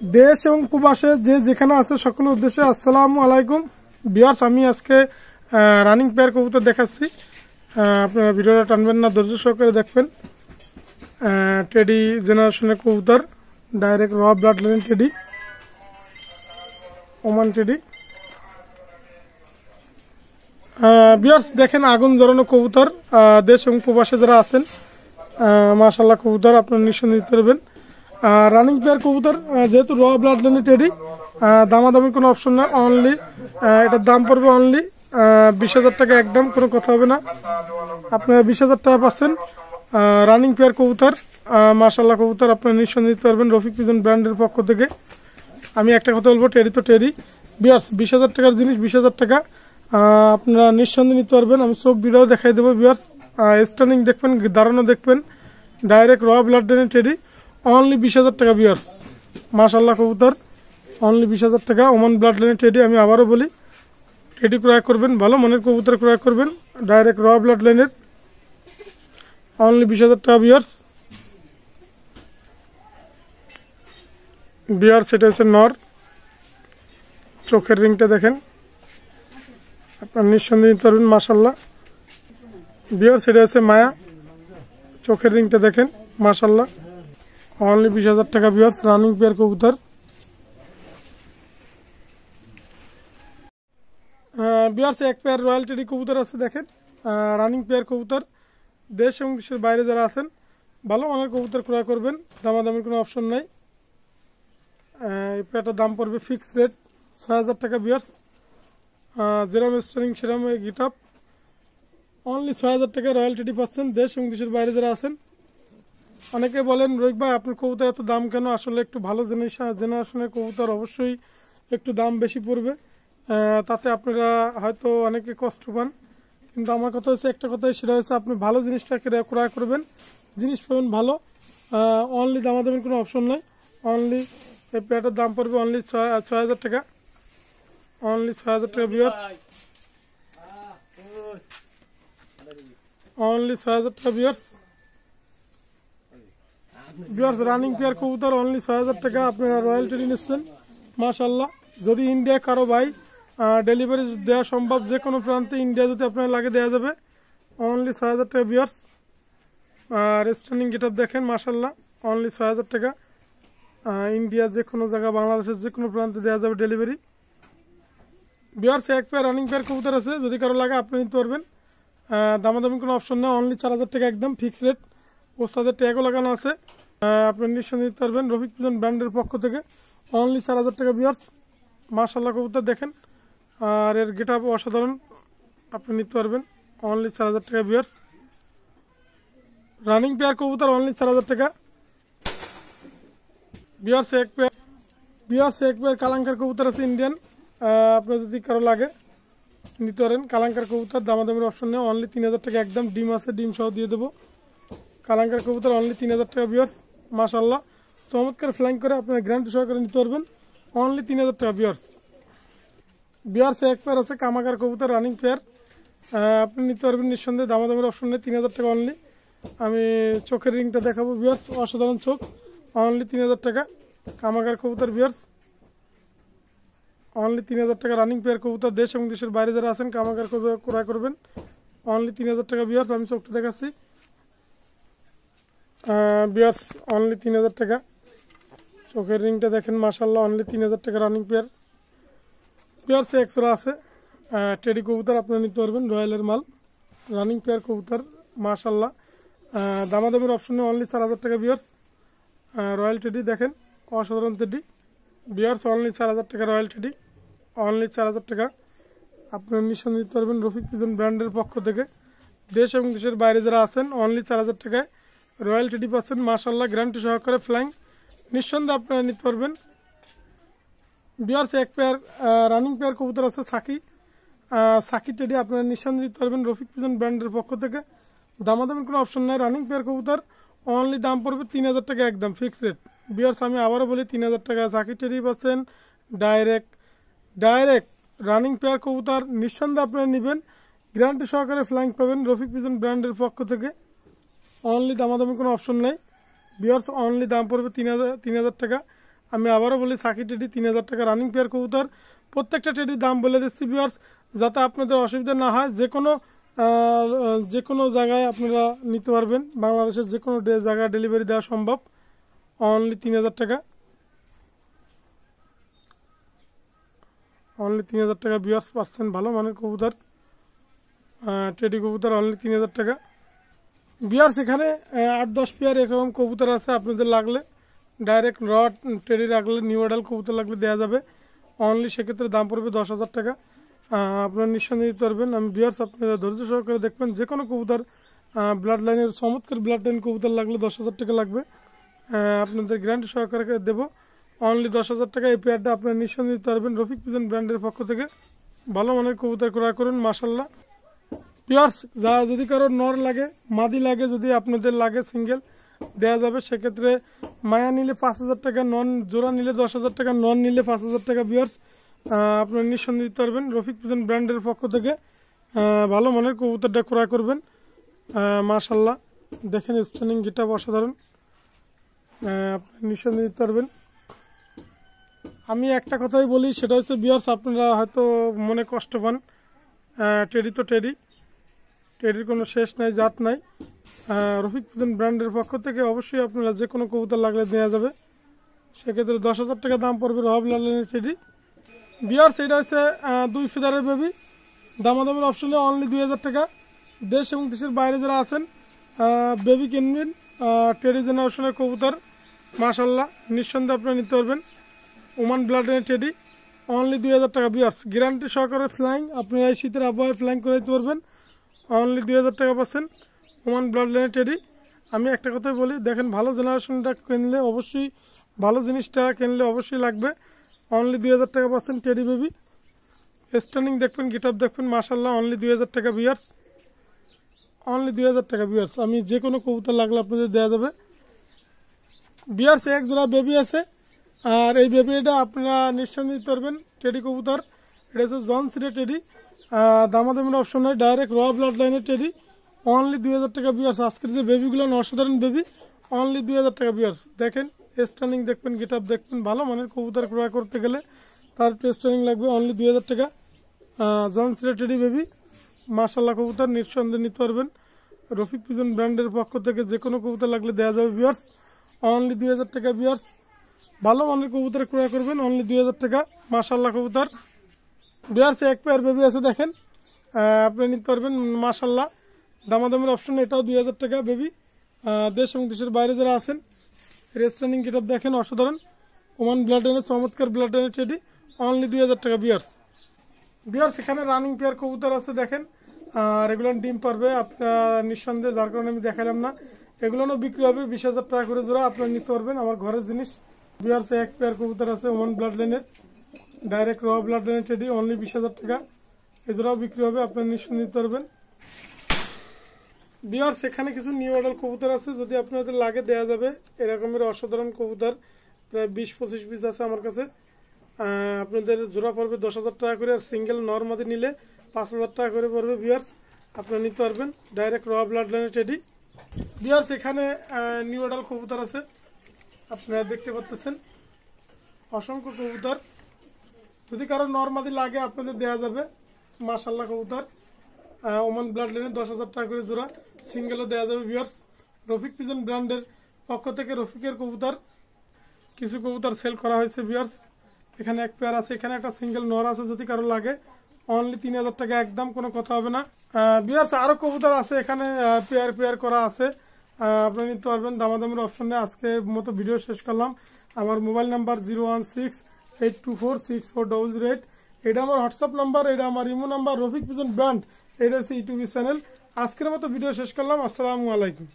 দেশ এবং প্রবাসে যে যেখানে আছে সকলের উদ্দেশ্যে আসসালামু আলাইকুম ভিউয়ার্স। আমি আজকে রানিং পেয়ার কবুতর দেখাচ্ছি। আপনারা ভিডিওটা টানবেন না, ধৈর্য সহকারে দেখবেন। টেডি জেনারেশনের কবুতর, ডাইরেক্ট র blood line teddy, Oman teddy. Viewers দেখেন, আগুন জ্বলানো কবুতর। দেশ এবং প্রবাসে যারা আছেন মাশাআল্লাহ কবুতর আপনারা নিঃসন্দেহে নিতে পারবেন। রানিং পেয়ার কবুতর, যেহেতু র ব্লাড লাইনের টেডি, দামাদামি কোনো অপশন না। অনলি এটার দাম পড়বে অনলি 20,000 টাকা, একদম কোনো কথা হবে না। আপনারা 20,000 টাকা পাচ্ছেন রানিং পেয়ার কবুতর। মাশাআল্লাহ কবুতর আপনারা নিঃসন্দেহে নিতে পারবেন রফিক পিজন ব্র্যান্ডের পক্ষ থেকে। আমি একটা কথা বলবো, টেডি তো টেডি। ভিউয়ার্স 20,000 টাকার জিনিস 20,000 টাকা আপনারা নিঃসন্দেহে নিতে পারবেন। আমি চোখ ভিডিও দেখাই দেবো। ভিউয়ার্স স্ট্যান্ডিং দেখবেন, দাঁড়ানো দেখবেন, ডাইরেক্ট র ব্লাড লাইনের টেডি, অনলি 20,000 টাকা। ভিউয়ার্স মাশাআল্লাহ কবুতর অনলি 20,000 টাকা। ওমান ব্লাড লাইনের টেডি। আমি আবারও বলি, টেডি ক্রয় করবেন, ভালো মনের কবুতর ক্রয় করবেন, ডাইরেক্ট র ব্লাড লাইনের, অনলি 20,000 টাকা। ভিউয়ার্স এটা হচ্ছে নর, চোখের রিংটা দেখেন, আপনার নিঃসন্দেহে নিতে পারবেন মাশাআল্লাহ। ভিউয়ার্স এটা হচ্ছে মায়া, চোখের রিংটা দেখেন মাশাআল্লাহ, অনলি 20,000 টাকা। ভিউয়ার্স রানিং পেয়ার কবুতর। ভিউয়ার্স এক পেয়ার রয়্যাল টেডি কবুতর আছে দেখেন, রানিং পেয়ার কবুতর। দেশ এবং দেশের বাইরে যারা আছেন ভালো মানের কবুতর ক্রয় করবেন, দামাদামির কোনো অপশন নাই। এই পেয়ারটার দাম পড়বে ফিক্স রেট 6,000 টাকা। ভিউয়ার্স যেরম স্টারিং সেরম গিট আপ, অনলি 6,000 টাকা রয়্যাল টেডি পাচ্ছেন দেশ এবং দেশের বাইরে যারা আছেন। অনেকে বলেন রোহিত ভাই আপনার কবুতর এত দাম কেন? আসলে একটু ভালো জেনারেশনের কবুতর অবশ্যই একটু দাম বেশি পড়বে, তাতে আপনারা হয়তো অনেকে কষ্ট পান। কিন্তু আমার কথা হচ্ছে একটা কথাই, সেটা হচ্ছে আপনি ভালো জিনিসটা ক্রয় করবেন, জিনিস পাবেন ভালো। অনলি দামাদামের কোনো অপশন নেই। অনলি এই পেয়ারটার দাম পড়বে অনলি 6,000 টাকা, অনলি 6,000 টাকা। ভিউয়ার্স অনলি 6,000 টাকা। ভিউয়ার্স রানিং পেয়ার কবুতর অনলি 6,000 টাকা। আপনারা রয়্যাল টেডি নিচ্ছেন মাশাআল্লাহ। যদি ইন্ডিয়া কারো ভাই ডেলিভারি দেওয়া সম্ভব, যে কোনো প্রান্তে ইন্ডিয়া যদি আপনার লাগে দেওয়া যাবে, অনলি 6,000 টাকা। ভিউয়ার্স আর স্ট্যান্ডিং গেটআপ দেখেন মাশাআল্লাহ, অনলি 6,000 টাকা। ইন্ডিয়া যে কোনো জায়গা, বাংলাদেশের যে কোনো প্রান্তে দেওয়া যাবে ডেলিভারি। ভিউয়ার্স এক পেয়ার রানিং পেয়ার কবুতর আছে, যদি কারো লাগে আপনি নিতে পারবেন, দামাদামি কোনো অপশন নেই। অনলি 4,000 টাকা, একদম ফিক্স রেট। ওস্তাদের ট্যাগও লাগানো আছে, আপনি নিঃসন্দেহে নিতে পারবেন রফিক পিজন ব্র্যান্ডের পক্ষ থেকে, অনলি 4,000 টাকা। ভিউয়ার্স মাশাআল্লাহ কবুতর দেখেন, আর এর গেট আপ অসাধারণ, আপনি নিতে পারবেন, অনলি 4,000 টাকা। ভিউয়ার্স রানিং পেয়ার কবুতর অনলি 4,000 টাকা। ভিউয়ার্স এক পেয়ার কালাঙ্কার কবুতর আছে ইন্ডিয়ান, আপনার যদি কারো লাগে নিতে পারেন। কালাঙ্কার কবুতর দামাদামের অপশন নেই, অনলি 3,000 টাকা, একদম ডিম আছে, ডিম সহ দিয়ে দেবো। কালাঙ্কার কবুতর অনলি 3,000 টাকা। ভিউয়ার্স মাশাআল্লাহ চমৎকার ফ্লাইং করে আপনার গ্যারান্টি সহকারে নিতে পারবেন, অনলি 3,000 টাকা। ভিউয়ার্স এক পেয়ার আছে কামাকার কবুতর, রানিং পেয়ার, আপনি নিতে পারবেন নিঃসন্দেহে, দামাদামের অপশন নেই, 3,000 টাকা অনলি। আমি চোখের রিংটা দেখাবো। ভিউয়ার্স অসাধারণ চোখ, অনলি 3,000 টাকা। কামাকার কবুতর ভিউয়ার্স অনলি 3,000 টাকা। রানিং পেয়ার কবুতর দেশ এবং দেশের বাইরে যারা আছেন কামাকার ক্রয় করবেন, অনলি 3,000 টাকা। ভিউয়ার্স আমি চোখটা দেখাচ্ছি। ভিউয়ার্স অনলি 3,000 টাকা। চোখের রিংটা দেখেন মাশাআল্লাহ, অনলি 3,000 টাকা রানিং পেয়ার। ভিউয়ার্স এক্সরা আছে টেডি কবুতর, আপনারা নিতে পারবেন, রয়্যালের মাল, রানিং পেয়ার কবুতর মাশাআল্লাহ। দামাদামের অপশনে অনলি 4,000 টাকা। ভিউয়ার্স রয়্যাল টেডি দেখেন, অসাধারণ টেডি। ভিউয়ার্স অনলি 4,000 টাকা রয়্যাল টেডি, অনলি 4,000 টাকা। আপনারা নিঃসন্দেহে নিতে পারবেন রফিক পিজন ব্র্যান্ডের পক্ষ থেকে। দেশ এবং দেশের বাইরে যারা আছেন অনলি 4,000 টাকায় রয়্যাল টেডি পাচ্ছেন মাশাআল্লাহ, গ্যারান্টি সহকারে ফ্লাইং, নিঃসন্দেহে আপনারা নিতে পারবেন। ভিউয়ার্স এক পেয়ার রানিং পেয়ার কবুতর আছে সাকি টেডি, আপনারা নিঃসন্দেহে নিতে পারবেন রফিক পিজন ব্র্যান্ডের পক্ষ থেকে, দামাদামের কোনো অপশন নেই। রানিং পেয়ার কবুতর অনলি দাম পড়বে 3,000 টাকা, একদম ফিক্স রেট। ভিউয়ার্স আমি আবারও বলি 3,000 টাকা সাকি টেডি পাচ্ছেন, ডাইরেক্ট রানিং পেয়ার কবুতর নিঃসন্দেহে আপনারা নেবেন, গ্যারান্টি সহকারে ফ্লাইং পাবেন রফিক পিজন ব্র্যান্ডের পক্ষ থেকে, অনলি দামাদামি কোনো অপশন নেই। ভিউয়ার্স অনলি দাম পড়বে 3,000 টাকা। আমি আবারও বলি সাকি টেডি 3000 টাকা রানিং পেয়ার কবুতর। প্রত্যেকটা টেডির দাম বলে দিচ্ছি ভিউয়ার্স, যাতে আপনাদের অসুবিধা না হয়। যে কোনো জায়গায় আপনারা নিতে পারবেন, বাংলাদেশের যে কোনো জায়গায় ডেলিভারি দেওয়া সম্ভব। অনলি 3000 টাকা, অনলি 3000 টাকা ভিউয়ার্স পাচ্ছেন ভালো মানের কবুতর, টেডি কবুতর অনলি 3000 টাকা ভিউয়ার্স। এখানে 8-10 পেয়ার এরকম কবুতর আছে, আপনাদের লাগলে ডাইরেক্ট রড টেডি লাগলে নিউ মডেল কবুতর লাগলে দেওয়া যাবে অনলি, সেক্ষেত্রে দাম পড়বে 10,000 টাকা। আপনারা নিঃসন্দেহে দিতে পারবেন। আমি ভিউয়ার্স আপনারা ধৈর্য সহকারে দেখবেন, যে কোনো কবুতর ব্লাড লাইনের চমৎকার ব্লাড লাইন কবুতর লাগলে 10,000 টাকা লাগবে, আপনাদের গ্যারান্টি সহকারে দেবো অনলি 10,000 টাকা। এই পেয়ারটা আপনারা নিঃসন্দেহে দিতে পারবেন। রফিক পিজন ব্র্যান্ডের পক্ষ থেকে ভালো মানের কবুতর ক্রয় করুন মাশাল্লাহ ভিউয়ার্স। যা যদি কারো নর লাগে, মাদি লাগে, যদি আপনাদের লাগে সিঙ্গেল দেওয়া যাবে, সেক্ষেত্রে মায়া নিলে 5,000 টাকা, নন জোড়া নিলে 10,000 টাকা, নন নিলে 5,000 টাকা ভিউয়ার্স। আপনারা নিঃসন্দেহে দিতে পারবেন। রফিক পিজন ব্র্যান্ডের পক্ষ থেকে ভালো মানের কবুতরটা ক্রয় করবেন মাশাল্লাহ। দেখেন স্ট্যান্ডিং গেট আপ অসাধারণ, আপনি নিঃসন্দেহে দিতে পারবেন। আমি একটা কথাই বলি, সেটা হচ্ছে ভিউয়ার্স, আপনারা হয়তো মনে কষ্ট পান, টেডি তো টেডি, টেডির কোনো শেষ নাই, জাত নাই। রফিক পিজন ব্র্যান্ডের পক্ষ থেকে অবশ্যই আপনারা যে কোনো কবুতর লাগলে দেওয়া যাবে, সেক্ষেত্রে 10,000 টাকা দাম পড়বে রহব লালেনের টেডি ভিউয়ার্স। এটা হচ্ছে 2 ফিদারের বেবি, দামাদামের অপশনে অনলি 2,000 টাকা। দেশ এবং দেশের বাইরে যারা আছেন বেবি কিনবেন, টেডি জেনারেশনের কবুতর মাশাল্লাহ, নিঃসন্দেহে আপনারা নিতে পারবেন। ওমান ব্লাডের টেডি অনলি 2,000 টাকা ভিউয়ার্স, গ্যারান্টি সহকারে ফ্লাইং, আপনারা এই শীতের আবহাওয়ায় ফ্লাইং করে দিতে পারবেন অনলি 2,000 টাকা পাচ্ছেন ওমান ব্লাডের টেডি। আমি একটা কথাই বলি, দেখেন ভালো জেনারেশনটা কিনলে অবশ্যই, ভালো জিনিসটা কিনলে অবশ্যই লাগবে। অনলি 2,000 টাকা পাচ্ছেন টেডি বেবি, স্ট্যান্ডিং দেখবেন, গেট আপ দেখবেন মাশাল্লাহ, অনলি 2,000 টাকা ভিউয়ার্স, অনলি 2,000 টাকা ভিউয়ার্স। আমি যে কোনো কবুতর লাগলে আপনাদের দেওয়া যাবে ভিউয়ার্স। এক জোড়া বেবি আছে, আর এই বেবিটা আপনারা নিঃসন্দেহে দিতে পারবেন টেডি কবুতর। এটা হচ্ছে জন সিরে টেডি, দামাদামের অপশন নয়, ডাইরেক্ট র ব্লাড লাইনের টেডি অনলি 2,000 টাকা ভিউয়ার্স। আজকের যে বেবিগুলো অসাধারণ বেবি, অনলি 2,000 টাকা ভিউয়ার্স। দেখেন স্ট্যান্ডিং দেখবেন, গেট আপ দেখবেন, ভালো মানের কবুতর ক্রয় করতে গেলে তার স্ট্যান্ডিং লাগবে অনলি 2,000 টাকা। জন সিরে টেডি বেবি মাশাল্লাহ কবুতর, নিঃসন্দেহে নিতে পারবেন। রফিক পিজন ব্র্যান্ডের পক্ষ থেকে যে কোনো কবুতর লাগলে দেওয়া যাবে ভিউয়ার্স, অনলি 2,000 টাকা ভিউয়ার্স। ভালো মানের কবুতর ক্রয় করবেন অনলি 2,000 টাকা মাশাল্লাহ কবুতর ভিউয়ার্স। এক পেয়ার বেবি আছে দেখেন, আপনি নিতে পারবেন মাশাল্লাহ, দামাদামের অপশন, এটাও 2,000 টাকা বেবি। দেশ এবং দেশের বাইরে যারা আছেন রেস্টার্নিং গেট আপ দেখেন অসাধারণ, ওমান ব্লাডেনের চমৎকার ব্লাডেনের টেডি অনলি 2,000 টাকা ভিউয়ার্স। ভিউয়ার্স এখানে রানিং পেয়ার কবুতর আছে দেখেন, রেগুলার ডিম পারবে আপনার নিঃসন্দেহে, যার কারণে আমি দেখালাম না। এগুলোও বিক্রি হবে 20,000 টাকা করে জোড়া, আপনারা নিতে পারবেন, আমার ঘরের জিনিস ভিউয়ার্স। এক পেয়ার কবুতর আছে ওমান ব্লাড লাইনের, ডাইরেক্ট র ব্লাড লাইনের টেডি অনলি 20,000 টাকা, এজোড়াও বিক্রি হবে, আপনারা নিঃসন্দেহে নিতে পারবেন ভিউয়ার্স। এখানে কিছু নিউ মডেল কবুতর আছে, যদি আপনাদের লাগে দেওয়া যাবে। এরকমের অসাধারণ কবুতর প্রায় 20-25 পিস আছে আমার কাছে, আপনাদের জোড়া পড়বে 10,000 টাকা করে, আর সিঙ্গেল নর্মাদি নিলে 5,000 টাকা করে পড়বে ভিউয়ার্স, আপনারা নিতে পারবেন ডাইরেক্ট র ব্লাড লাইনের টেডি ভিউয়ার্স। এখানে নিউ মডেল কবুতর আছে, আপনারা দেখতে পাচ্ছেন অসংখ্য কবুতর, যদি কারো নর্মাদি লাগে আপনাদের দেওয়া যাবে মাশাল্লাহ কবুতর। ওমান ব্লাড লাইনের 10,000 টাকা করে জোড়া, সিঙ্গেলও দেওয়া যাবে ভিউয়ার্স। রফিক পিজন ব্র্যান্ডের পক্ষ থেকে রফিকের কবুতর কিছু কবুতর সেল করা হয়েছে ভিউয়ার্স। এখানে এক পেয়ার আছে, এখানে একটা সিঙ্গেল নর আছে, যদি কারো লাগে অনলি 3,000 টাকা একদম, কোনো কথা হবে না ভিউয়ার্স। আরো কবুতর আছে এখানে, পেয়ার করা আছে, আপনারা নিতে পারবেন দামাদামের অপশন নেই। আজকে মতো ভিডিও শেষ করলাম। আমার মোবাইল নাম্বার 01682464008, এটা আমার হোয়াটসঅ্যাপ নাম্বার, এটা আমার imo number. Rafiq pigeon brand, এটা হচ্ছে ইউটিউব চ্যানেল। আজকের মতো ভিডিও শেষ করলাম, আসসালামু আলাইকুম।